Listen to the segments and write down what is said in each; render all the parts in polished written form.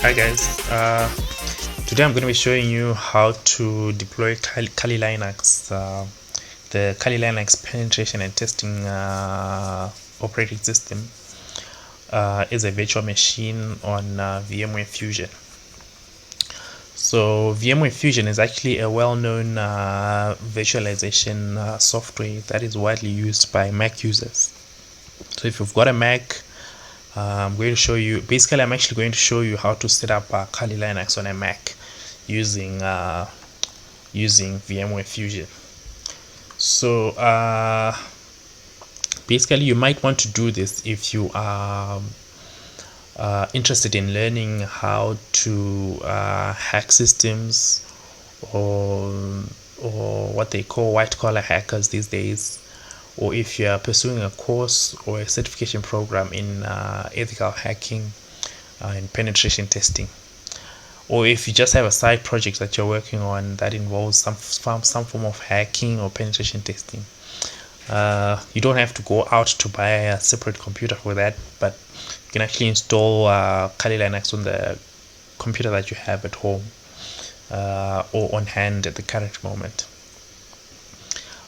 Hi guys, today I'm going to be showing you how to deploy Kali Linux, the Kali Linux penetration and testing operating system is a virtual machine on VMware Fusion. So VMware Fusion is actually a well-known virtualization software that is widely used by Mac users. So if you've got a Mac, I'm going to show you, basically I'm actually going to show you how to set up Kali Linux on a Mac using VMware Fusion. So basically you might want to do this if you are interested in learning how to hack systems, or what they call white collar hackers these days, or if you are pursuing a course or a certification program in ethical hacking and penetration testing, or if you just have a side project that you're working on that involves some form of hacking or penetration testing. You don't have to go out to buy a separate computer for that, but you can actually install Kali Linux on the computer that you have at home or on hand at the current moment.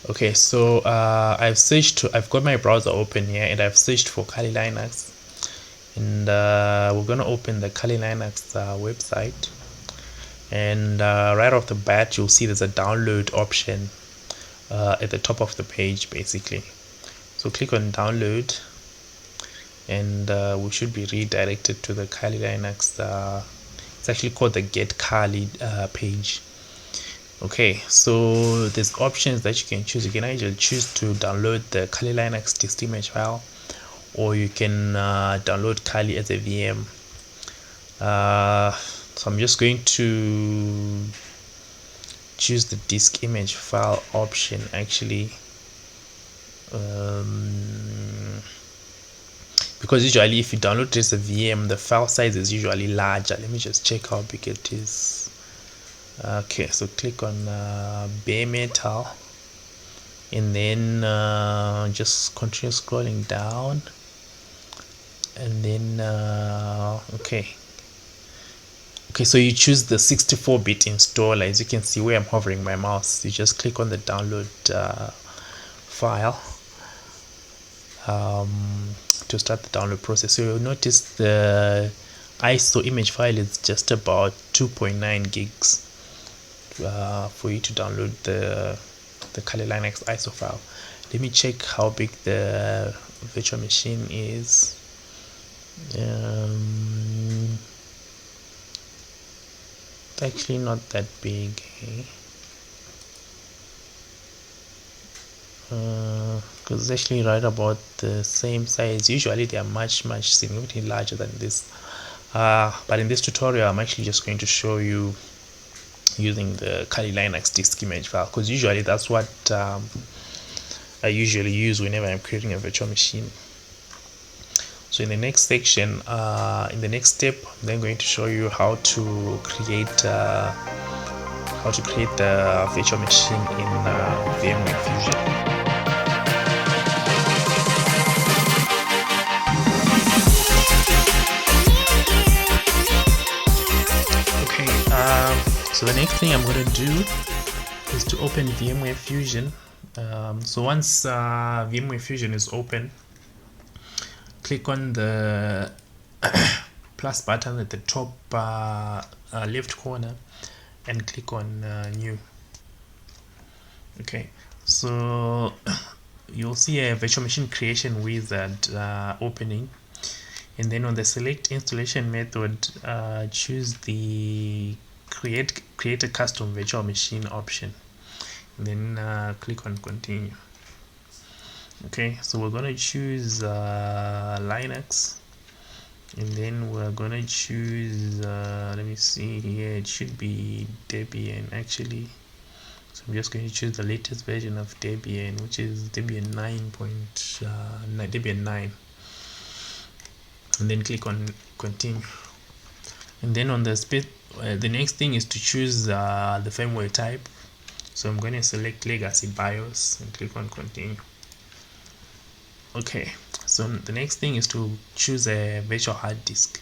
Okay, so I've got my browser open here and I've searched for Kali Linux, and we're going to open the Kali Linux website, and right off the bat you'll see there's a download option at the top of the page basically. So click on download, and we should be redirected to the Kali Linux. It's actually called the Get Kali page. Okay, so there's options that you can choose. You can either choose to download the Kali Linux dist image file, or you can download Kali as a VM. So I'm just going to choose the disk image file option actually, because usually if you download it as a VM, the file size is usually larger. Let me just check how big it is. Okay, so click on bare metal, and then just continue scrolling down, and then okay, so you choose the 64-bit installer. As you can see where I'm hovering my mouse, you just click on the download file to start the download process. So you'll notice the ISO image file is just about 2.9 gigs for you to download the Kali Linux ISO file. Let me check how big the virtual machine is. It's actually not that big, because it's actually right about the same size. Usually they are much significantly larger than this, but in this tutorial I'm actually just going to show you using the Kali Linux disk image file, because usually that's what I usually use whenever I'm creating a virtual machine. So in the next section, in the next step, I'm then going to show you how to create the virtual machine in VMware Fusion. Okay, so the next thing I'm going to do is to open VMware Fusion. So once VMware Fusion is open, click on the plus button at the top left corner and click on new. Okay, so you'll see a virtual machine creation wizard opening, and then on the select installation method, choose the create a custom virtual machine option, and then click on continue. Okay, so we're going to choose Linux, and then we're going to choose let me see here, it should be Debian actually. So I'm just going to choose the latest version of Debian, which is Debian 9, and then click on continue. And then on the next thing is to choose the firmware type. So I'm going to select legacy BIOS and click on continue. Okay, so the next thing is to choose a virtual hard disk.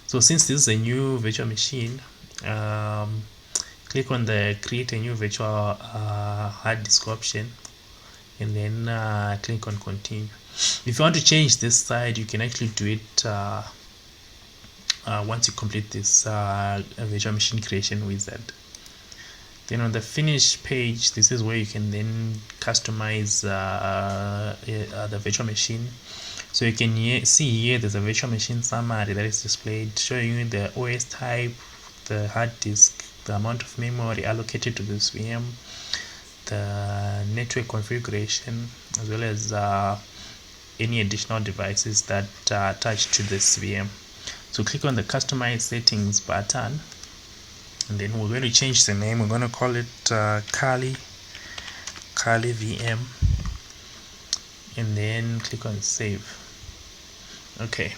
So since this is a new virtual machine, click on the create a new virtual hard disk option, and then click on continue. If you want to change this side, you can actually do it once you complete this virtual machine creation wizard. Then on the finish page, this is where you can then customize the virtual machine. So you can see here there's a virtual machine summary that is displayed, showing you the OS type, the hard disk, the amount of memory allocated to this VM, the network configuration, as well as any additional devices that are attached to this VM. So click on the customize settings button, and then we're going to change the name. We're going to call it Kali VM, and then click on save. Okay,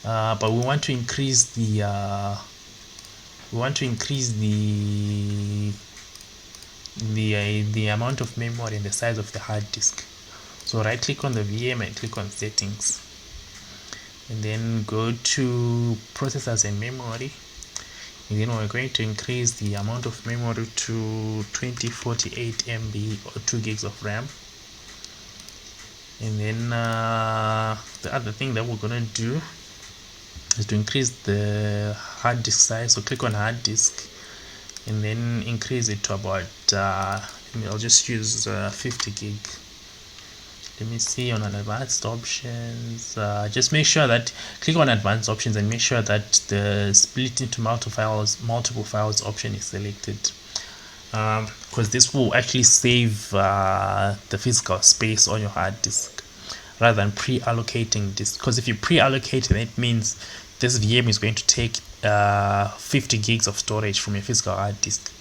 but we want to increase the the amount of memory and the size of the hard disk. So right click on the VM and click on settings, and then go to processors and memory, and then we're going to increase the amount of memory to 2048 MB or 2 gigs of RAM. And then the other thing that we're gonna do is to increase the hard disk size. So click on hard disk and then increase it to about I'll just use 50 gig. Let me see on advanced options. Just make sure that click on advanced options and make sure that the split into multiple files option is selected, because this will actually save the physical space on your hard disk rather than pre-allocating this. Because if you pre-allocate it, it means this VM is going to take 50 gigs of storage from your physical hard disk,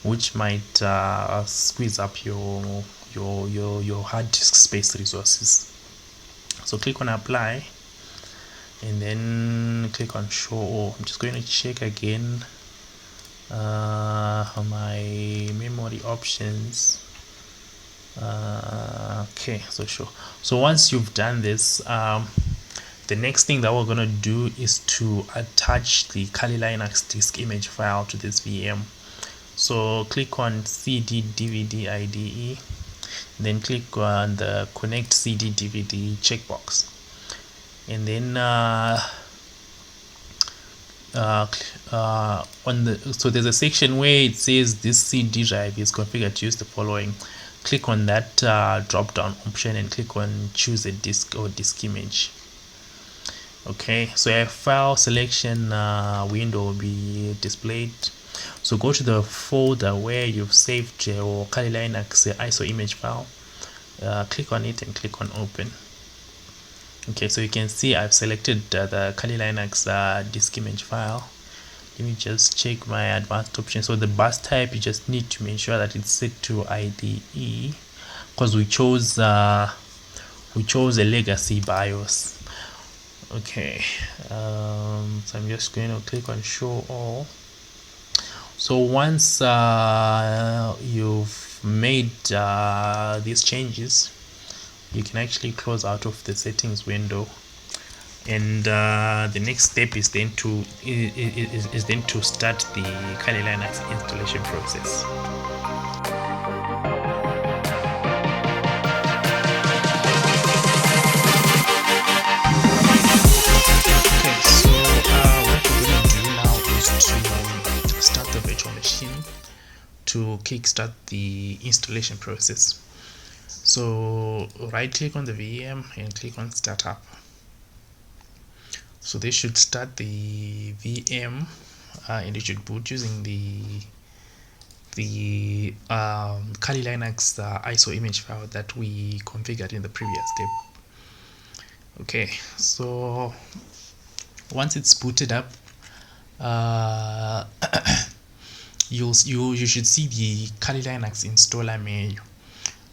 which might squeeze up your hard disk space resources. So click on apply and then click on show all. I'm just going to check again my memory options. Okay, so sure. So once you've done this, the next thing that we're going to do is to attach the Kali Linux disk image file to this VM. So click on CD DVD IDE, then click on the connect CD DVD checkbox, and then so there's a section where it says this CD drive is configured to use the following. Click on that drop down option and click on choose a disk or disk image. Okay, so a file selection window will be displayed. So go to the folder where you've saved your Kali Linux ISO image file, click on it and click on open. Okay, so you can see I've selected the Kali Linux disk image file. Let me just check my advanced options. So the bus type, you just need to make sure that it's set to IDE, because we chose a legacy BIOS. Okay, so I'm just going to click on show all. So once you've made these changes, you can actually close out of the settings window, and the next step is then to start the Kali Linux installation process. Okay, so what we're going to do now is to start the virtual machine to kickstart the installation process. So right click on the VM and click on startup. So this should start the VM, and it should boot using the Kali Linux ISO image file that we configured in the previous step. Okay, so once it's booted up, you should see the Kali Linux installer menu.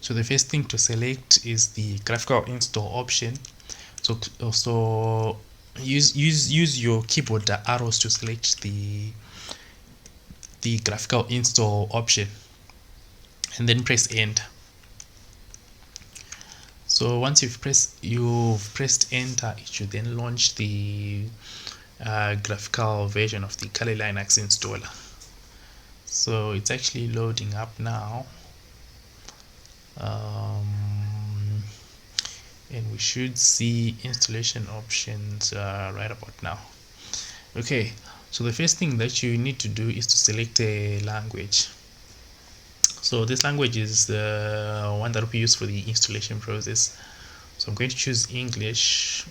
So the first thing to select is the graphical install option. So use your keyboard arrows to select the graphical install option, and then press enter. So once you've pressed enter, it should then launch the graphical version of the Kali Linux installer. So it's actually loading up now, and we should see installation options right about now. Okay, so the first thing that you need to do is to select a language. So this language is the one that will be used for the installation process. So I'm going to choose English,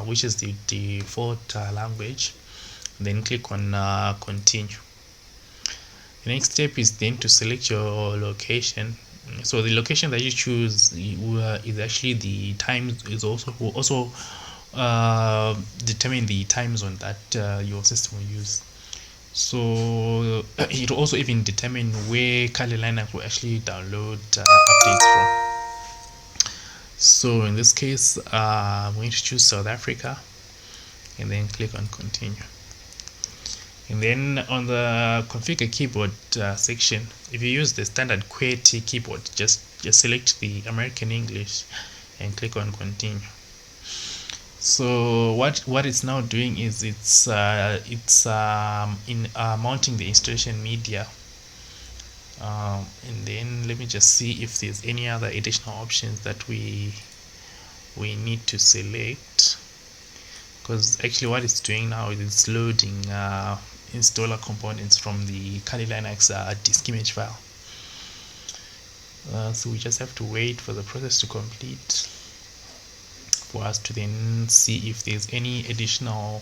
which is the default language. Then click on continue. The next step is then to select your location. So the location that you choose is actually the time, is also determine the time zone that your system will use. So it will also even determine where Kali Linux will actually download updates from. So in this case, I'm going to choose South Africa and then click on continue. And then on the configure keyboard section, if you use the standard QWERTY keyboard, just select the American English and click on continue. So what it's now doing is it's mounting the installation media, and then let me just see if there's any other additional options that we need to select, because actually what it's doing now is it's loading installer components from the Kali Linux disk image file. So we just have to wait for the process to complete for us to then see if there's any additional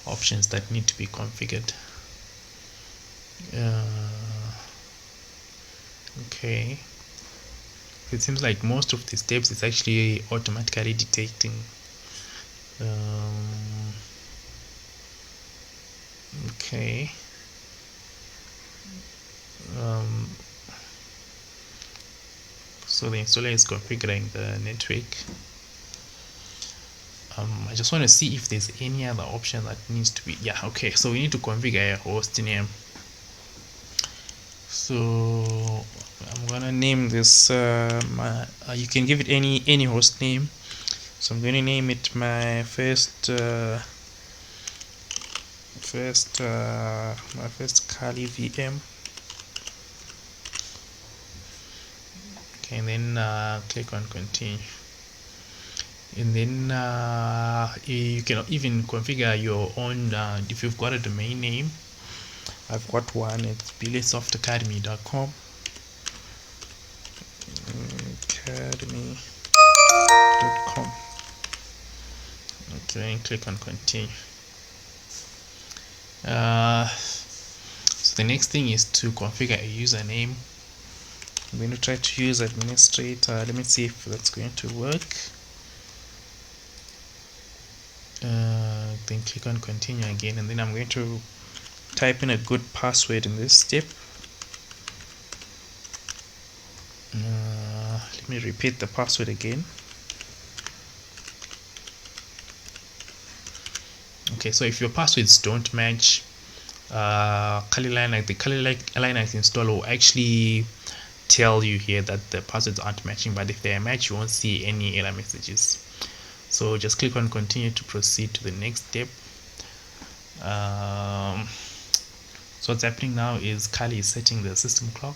options that need to be configured. Okay, it seems like most of the steps is actually automatically detecting. Okay. So the installer is configuring the network. I just want to see if there's any other option that needs to be, okay, so we need to configure a host name. So I'm gonna name this you can give it any host name. So I'm going to name it my first Kali VM. Okay, and then click on continue. And then you can even configure your own if you've got a domain name. I've got one, it's billysoftacademy.com. academy.com. Okay, and click on continue. So the next thing is to configure a username. I'm going to try to use administrator. Let me see if that's going to work. Then click on continue again, and then I'm going to type in a good password in this step. Let me repeat the password again. Okay, so if your passwords don't match, the Kali Linux installer will actually tell you here that the passwords aren't matching, but if they are matched, you won't see any error messages. So just click on continue to proceed to the next step. So what's happening now is Kali is setting the system clock.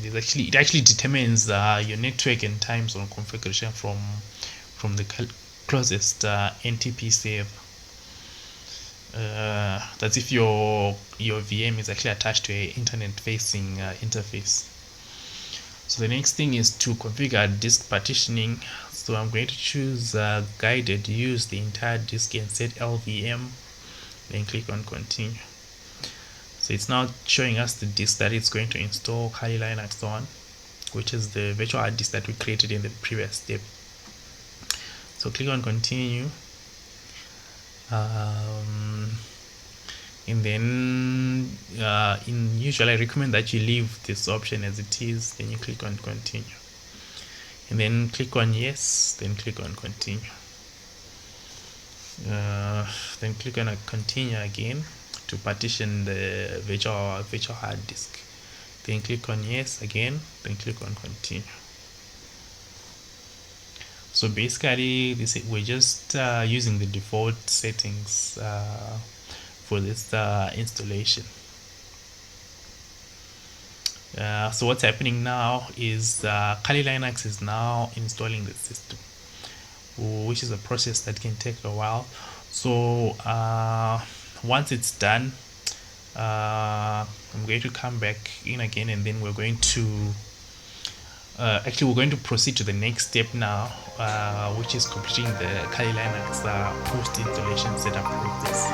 It actually determines your network and time zone configuration from the closest NTP server. That's if your VM is actually attached to an internet-facing interface. So the next thing is to configure disk partitioning. So I'm going to choose guided, use the entire disk and set LVM, then click on continue. So it's now showing us the disk that it's going to install Kali Linux on, which is the virtual hard disk that we created in the previous step. So click on continue, and then usually I recommend that you leave this option as it is, then you click on continue, and then click on yes, then click on continue, then click on continue again to partition the virtual hard disk, then click on yes again, then click on continue. So basically, we're just using the default settings for this installation. So what's happening now is Kali Linux is now installing the system, which is a process that can take a while. So once it's done, I'm going to come back in again, and then we're going to actually we're going to proceed to the next step now, which is completing the Kali Linux post installation setup process.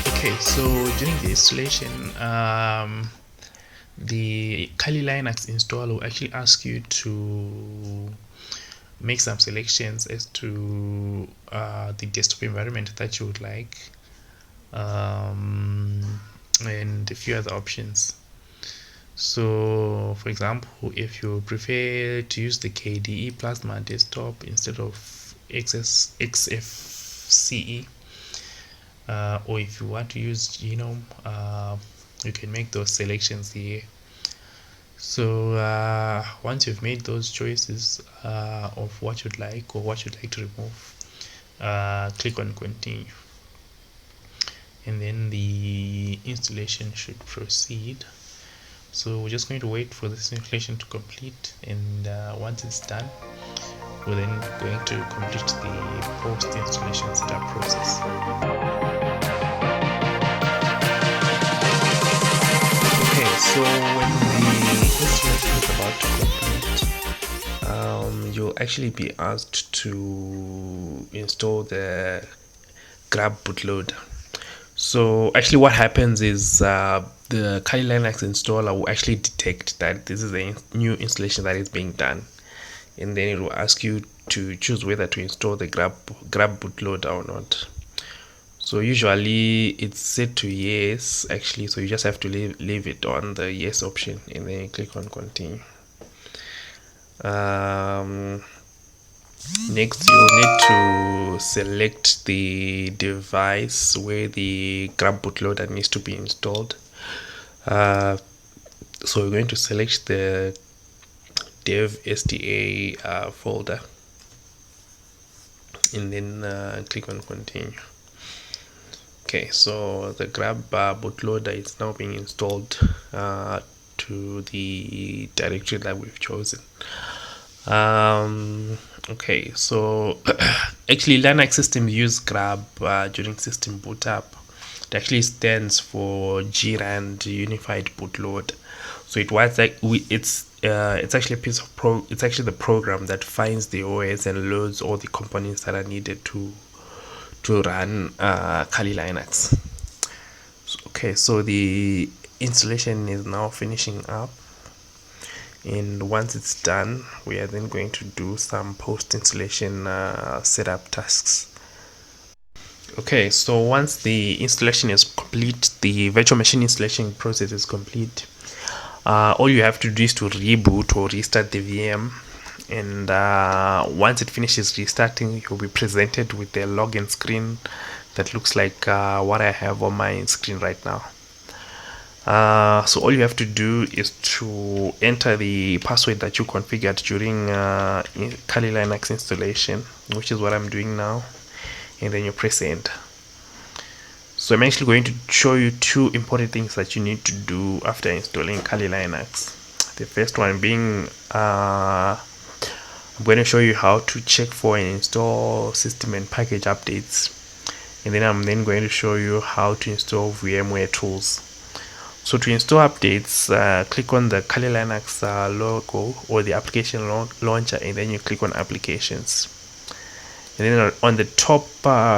Okay, so during the installation, the Kali Linux installer will actually ask you to make some selections as to the desktop environment that you would like, and a few other options. So, for example, if you prefer to use the KDE Plasma desktop instead of XFCE, or if you want to use Genome, you can make those selections here. So once you've made those choices of what you'd like or what you'd like to remove, click on continue, and then the installation should proceed. So we're just going to wait for this installation to complete, and once it's done, we're then going to complete the post installation setup process. So when the installation is about to complete, you'll actually be asked to install the Grub bootloader. So actually what happens is the Kali Linux installer will actually detect that this is a new installation that is being done, and then it will ask you to choose whether to install the Grub bootloader or not. So usually it's set to yes actually, so you just have to leave it on the yes option, and then you click on continue. Next you'll need to select the device where the Grub bootloader needs to be installed. So we're going to select the dev SDA folder, and then click on continue. Okay, so the Grub bootloader is now being installed to the directory that we've chosen. Okay, so actually Linux systems use Grub during system boot up. It actually stands for GRAND Unified Bootloader. So it was like it's actually a piece of it's actually the program that finds the OS and loads all the components that are needed to run Kali Linux. Okay, so the installation is now finishing up, and once it's done, we are then going to do some post installation setup tasks. Okay, so once the installation is complete, the virtual machine installation process is complete, all you have to do is to reboot or restart the VM, and once it finishes restarting, you'll be presented with a login screen that looks like what I have on my screen right now. So all you have to do is to enter the password that you configured during Kali Linux installation, which is what I'm doing now, and then you press enter. So I'm actually going to show you two important things that you need to do after installing Kali Linux. The first one being I'm going to show you how to check for and install system and package updates, and then I'm then going to show you how to install VMware tools. So to install updates, click on the Kali Linux logo or the application launcher, and then you click on applications, and then on the top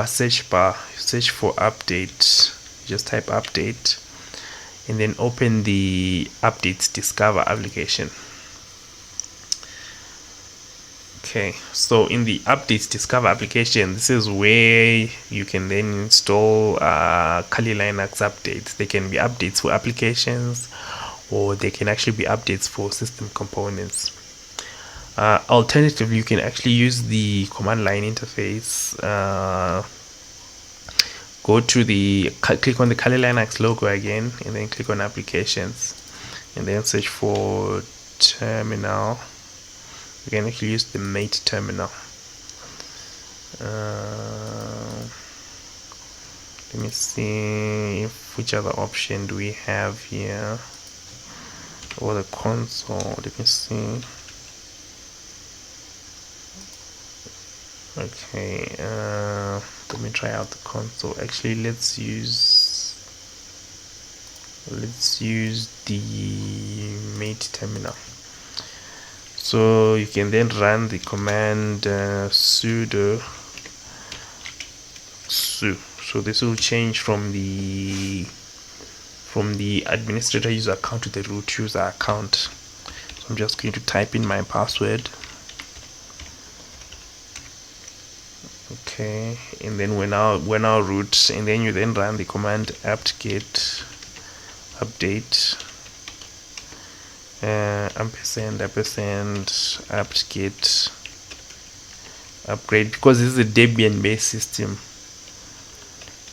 search bar, search for update. Just type update, and then open the updates discover application. Okay, so in the updates discover application, this is where you can then install Kali Linux updates. They can be updates for applications, or they can actually be updates for system components. Alternatively, you can actually use the command line interface. go to the click on the Kali Linux logo again, and then click on applications, and then search for terminal. You can actually use the mate terminal. Let me see which other option do we have here, or the console. Let me see. Okay, let me try out the console. Actually, let's use the mate terminal. So you can then run the command sudo su. So this will change from the administrator user account to the root user account. So I'm just going to type in my password. Okay, and then we're now root, and then you then run the command apt-get update ampersand apt-get upgrade. Because this is a Debian based system,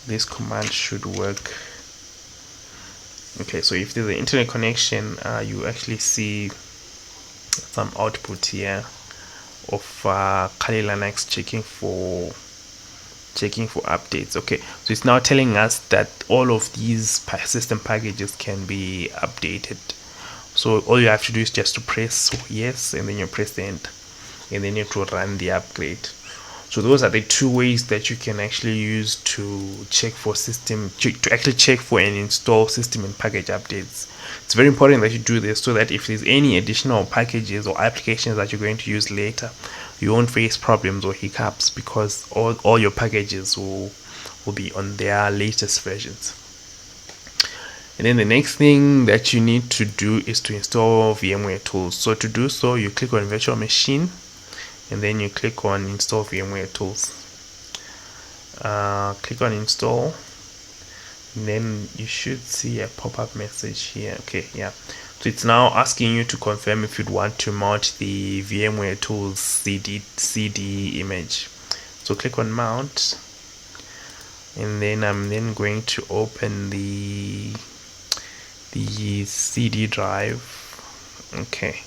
this command should work. Okay, so if there's an internet connection, you actually see some output here of Kali Linux checking for updates. Okay, so it's now telling us that all of these system packages can be updated. So all you have to do is just to press yes, and then you press the enter, and then you have to run the upgrade. So those are the two ways that you can actually use to check for check for and install system and package updates. It's very important that you do this, so that if there's any additional packages or applications that you're going to use later, you won't face problems or hiccups, because all your packages will be on their latest versions. And then the next thing that you need to do is to install VMware tools. So to do so, you click on virtual machine, and then you click on install VMware tools. Click on install, and then you should see a pop-up message here. Okay, yeah, so it's now asking you to confirm if you'd want to mount the VMware tools CD image. So click on mount, and then I'm then going to open the CD drive. Okay,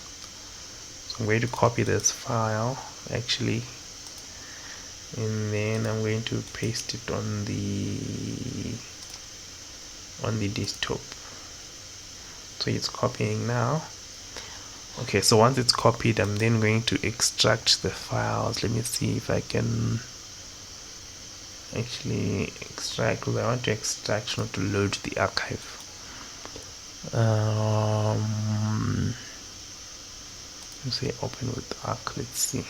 so I'm going to copy this file actually, and then I'm going to paste it on the desktop. So it's copying now. Okay, so once it's copied, I'm then going to extract the files. Let me see if I can actually extract, because I want to extract, not to load the archive. Let's say open with arc. Let's see.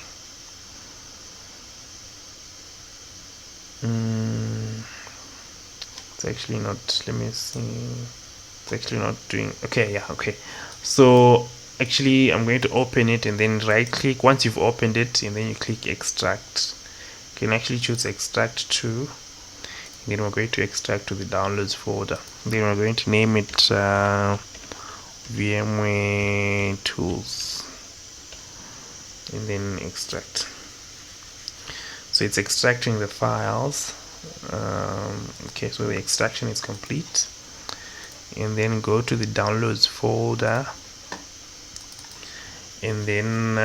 It's actually not, let me see, it's actually not doing. Okay, yeah, okay, so actually I'm going to open it, and then right click once you've opened it, and then you click extract. You can actually choose extract to, and then we're going to extract to the downloads folder. Then we're going to name it VMware tools, and then extract. So it's extracting the files. Okay, so the extraction is complete, and then go to the downloads folder, and then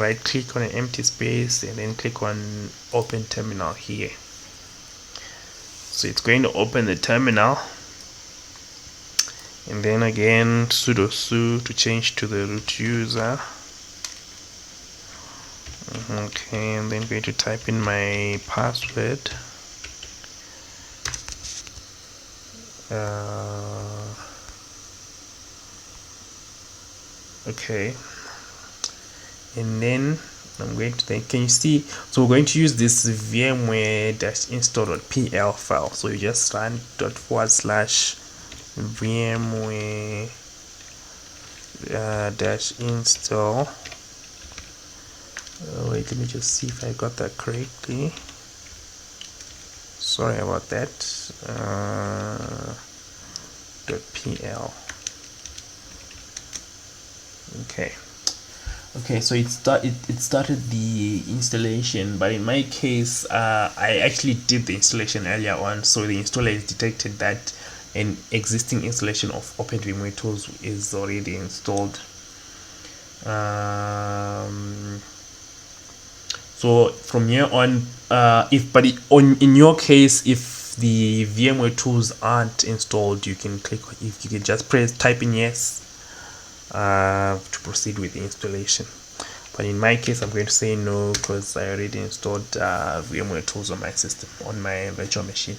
right click on an empty space, and then click on open terminal here. So it's going to open the terminal, and then again sudo su to change to the root user. Okay, and then going to type in my password. Okay, and then I'm going to can you see, so we're going to use this vmware-install.pl file. So you just run vmware-install. Wait, let me just see if I got that correctly. Sorry about that. .pl. Okay. Okay, so it started the installation, but in my case, I actually did the installation earlier on, so the installer has detected that an existing installation of OpenVMware tools is already installed. So from here on, if but in your case, if the VMware tools aren't installed, you can click, if you can just type in yes to proceed with the installation. But in my case, I'm going to say no because I already installed VMware tools on my system, on my virtual machine.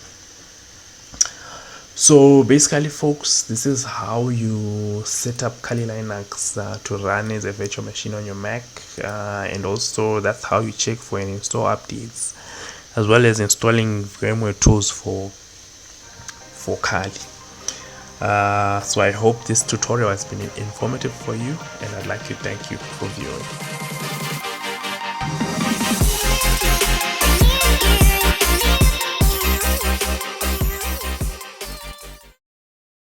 So basically, folks, this is how you set up Kali Linux to run as a virtual machine on your Mac, and also that's how you check for and install updates, as well as installing VMware tools for Kali. So I hope this tutorial has been informative for you, and I'd like to thank you for viewing.